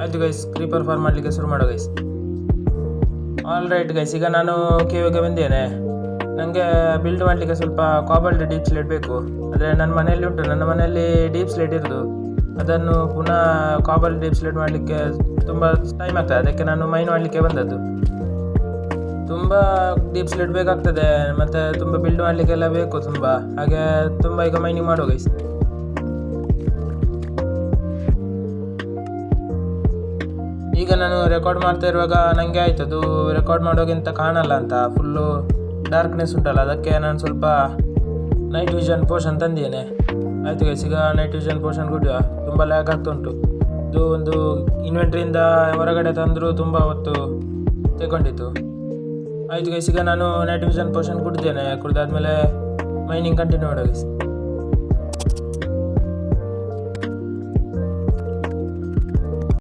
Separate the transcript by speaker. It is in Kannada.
Speaker 1: ಆಯಿತು ಗೈಸ್, ಕ್ರೀಪರ್ ಫಾರ್ಮ್ ಮಾಡಲಿಕ್ಕೆ ಶುರು ಮಾಡೋ ಗೈಸ್. ಆಲ್ ರೈಟ್ ಗೈಸ್, ಈಗ ನಾನು ಕೇವಿಗೆ ಬಂದೇನೆ. ನನಗೆ ಬಿಲ್ಡ್ ಮಾಡಲಿಕ್ಕೆ ಸ್ವಲ್ಪ ಕಾಬಲ್ಡ್ ಡೀಪ್ ಸ್ಲೇಟ್ ಬೇಕು. ಆದರೆ ನನ್ನ ಮನೆಯಲ್ಲಿ ಉಂಟು, ನನ್ನ ಮನೆಯಲ್ಲಿ ಡೀಪ್ ಸ್ಲೇಟ್ ಇರೋದು. ಅದನ್ನು ಪುನಃ ಕಾಬಲ್ಡ್ ಡೀಪ್ ಸ್ಲೇಟ್ ಮಾಡಲಿಕ್ಕೆ ತುಂಬ ಟೈಮ್ ಆಗ್ತದೆ. ಅದಕ್ಕೆ ನಾನು ಮೈನ್ ಮಾಡಲಿಕ್ಕೆ ಬಂದದ್ದು. ತುಂಬ ಡೀಪ್ ಸ್ಲೇಟ್ ಬೇಕಾಗ್ತದೆ, ಮತ್ತು ತುಂಬ ಬಿಲ್ಡ್ ಮಾಡಲಿಕ್ಕೆಲ್ಲ ಬೇಕು ತುಂಬ. ಹಾಗೆ ತುಂಬ ಈಗ ಮೈನಿಂಗ್ ಮಾಡೋ ಗೈಸ್. ಈಗ ನಾನು ರೆಕಾರ್ಡ್ ಮಾಡ್ತಾ ಇರುವಾಗ ನನಗೆ ಆಯ್ತು ಅದು ರೆಕಾರ್ಡ್ ಮಾಡೋಕ್ಕಿಂತ ಕಾಣಲ್ಲ ಅಂತ, ಫುಲ್ಲು ಡಾರ್ಕ್ನೆಸ್ ಉಂಟಲ್ಲ. ಅದಕ್ಕೆ ನಾನು ಸ್ವಲ್ಪ ನೈಟ್ ವಿಷನ್ ಪೋಷನ್ ತಂದೇನೆ. ಆಯಿತು ಗೈಸ್, ಈಗ ನೈಟ್ ವಿಷನ್ ಪೋಷನ್ ಕುಡಿಯುವ. ತುಂಬ ಲ್ಯಾಗ್ ಆಗ್ತಾ ಉಂಟು. ಇದು ಒಂದು ಇನ್ವೆಂಟ್ರಿಯಿಂದ ಹೊರಗಡೆ ತಂದರೂ ತುಂಬ ಹೊತ್ತು ತಗೊಂಡಿತ್ತು. ಆಯಿತು ಗೈಸ್, ಈಗ ನಾನು ನೈಟ್ ವಿಷನ್ ಪೋಷನ್ ಕುಡಿದ್ದೇನೆ. ಕುಡಿದಾದ್ಮೇಲೆ ಮೈನಿಂಗ್ ಕಂಟಿನ್ಯೂ ಮಾಡೋ ಗೈಸ್.